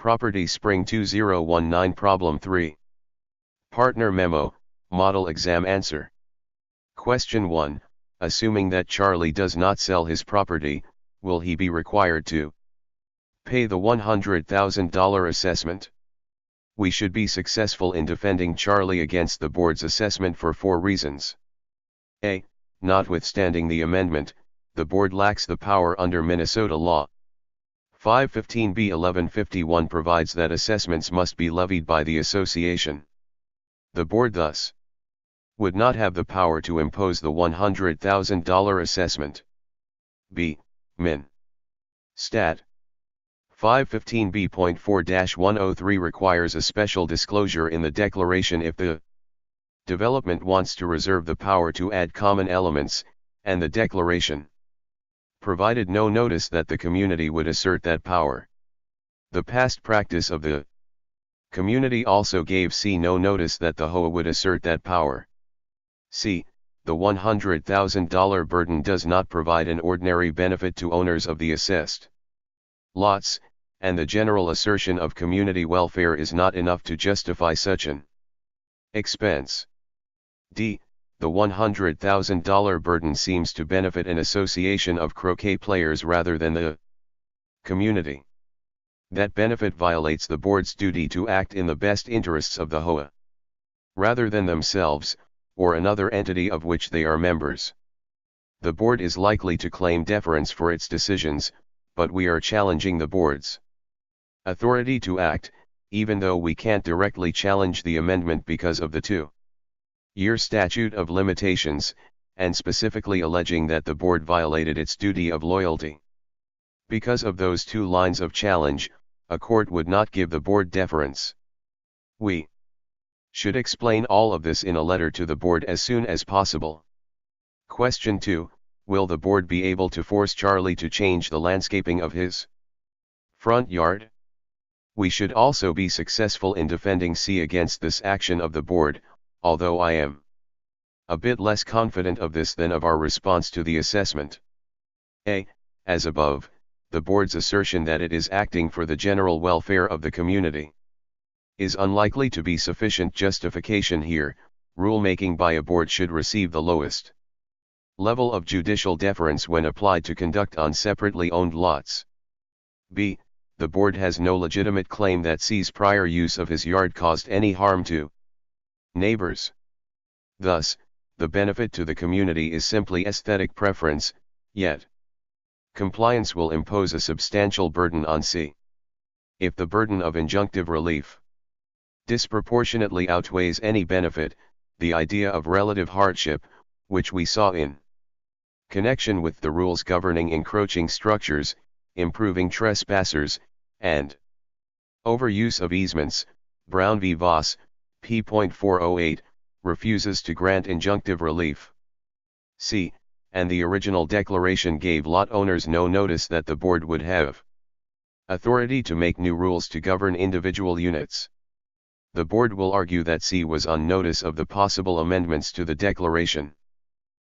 Property Spring 2019 Problem 3. Partner Memo, Model Exam Answer. Question 1. Assuming that Charlie does not sell his property, will he be required to pay the $100,000 assessment? We should be successful in defending Charlie against the board's assessment for 4 reasons. A. Notwithstanding the amendment, the board lacks the power under Minnesota law. 515B 1151 provides that assessments must be levied by the association. The board thus would not have the power to impose the $100,000 assessment. B. Min. Stat. 515B.4-103 requires a special disclosure in the declaration if the development wants to reserve the power to add common elements, and the declaration provided no notice that the community would assert that power. The past practice of the community also gave C no notice that the HOA would assert that power. C. The $100,000 burden does not provide an ordinary benefit to owners of the assessed lots, and the general assertion of community welfare is not enough to justify such an expense. D. The $100,000 burden seems to benefit an association of croquet players rather than the community. That benefit violates the board's duty to act in the best interests of the HOA, rather than themselves, or another entity of which they are members. The board is likely to claim deference for its decisions, but we are challenging the board's authority to act, even though we can't directly challenge the amendment because of the 2-year statute of limitations, and specifically alleging that the board violated its duty of loyalty. Because of those 2 lines of challenge, a court would not give the board deference. We should explain all of this in a letter to the board as soon as possible. Question 2. Will the board be able to force Charlie to change the landscaping of his front yard? We should also be successful in defending C against this action of the board, although I am a bit less confident of this than of our response to the assessment. A. As above, the board's assertion that it is acting for the general welfare of the community is unlikely to be sufficient justification here. Rulemaking by a board should receive the lowest level of judicial deference when applied to conduct on separately owned lots. B. The board has no legitimate claim that C's prior use of his yard caused any harm to neighbors. Thus, the benefit to the community is simply aesthetic preference, yet compliance will impose a substantial burden on C. If the burden of injunctive relief disproportionately outweighs any benefit, the idea of relative hardship, which we saw in connection with the rules governing encroaching structures, improving trespassers, and overuse of easements, Brown v. Voss, p.408, refuses to grant injunctive relief. C. And the original declaration gave lot owners no notice that the board would have authority to make new rules to govern individual units. The board will argue that C was on notice of the possible amendments to the declaration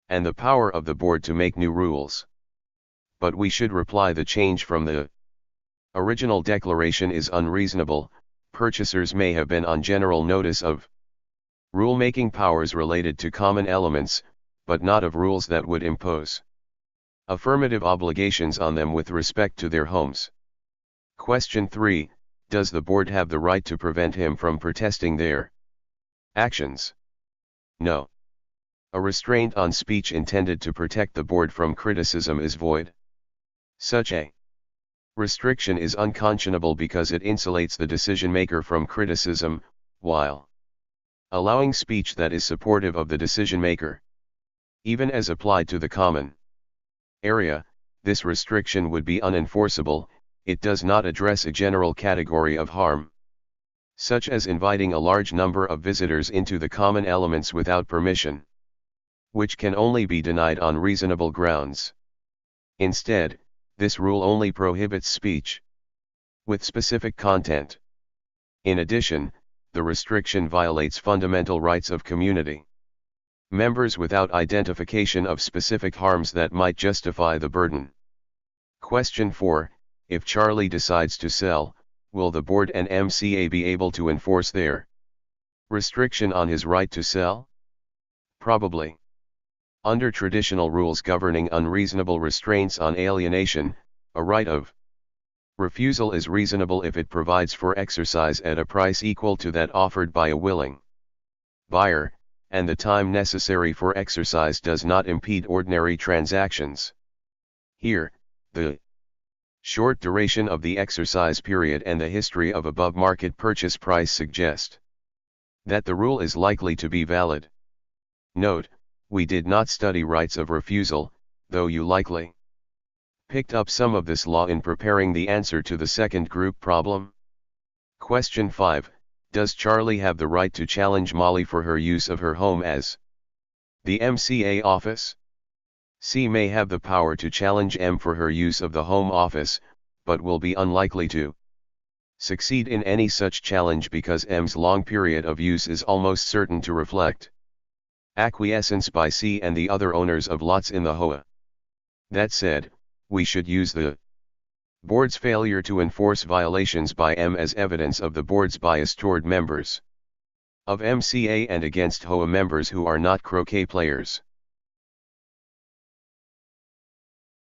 and the power of the board to make new rules. But we should reply the change from the original declaration is unreasonable. Purchasers may have been on general notice of rulemaking powers related to common elements, but not of rules that would impose affirmative obligations on them with respect to their homes. Question 3. Does the board have the right to prevent him from protesting their actions? No. A restraint on speech intended to protect the board from criticism is void. Such a restriction is unconscionable because it insulates the decision-maker from criticism, while allowing speech that is supportive of the decision-maker. Even as applied to the common area, this restriction would be unenforceable. It does not address a general category of harm, such as inviting a large number of visitors into the common elements without permission, which can only be denied on reasonable grounds. Instead, this rule only prohibits speech with specific content. In addition, the restriction violates fundamental rights of community members without identification of specific harms that might justify the burden. Question 4. If Charlie decides to sell, will the board and MCA be able to enforce their restriction on his right to sell? Probably. Under traditional rules governing unreasonable restraints on alienation, a right of refusal is reasonable if it provides for exercise at a price equal to that offered by a willing buyer, and the time necessary for exercise does not impede ordinary transactions. Here, the short duration of the exercise period and the history of above-market purchase price suggest that the rule is likely to be valid. Note, we did not study rights of refusal, though you likely picked up some of this law in preparing the answer to the second group problem. Question 5. Does Charlie have the right to challenge Molly for her use of her home as the MCA office? C may have the power to challenge M for her use of the home office, but will be unlikely to succeed in any such challenge because M's long period of use is almost certain to reflect acquiescence by C and the other owners of lots in the HOA. That said, we should use the board's failure to enforce violations by M as evidence of the board's bias toward members of MCA and against HOA members who are not croquet players.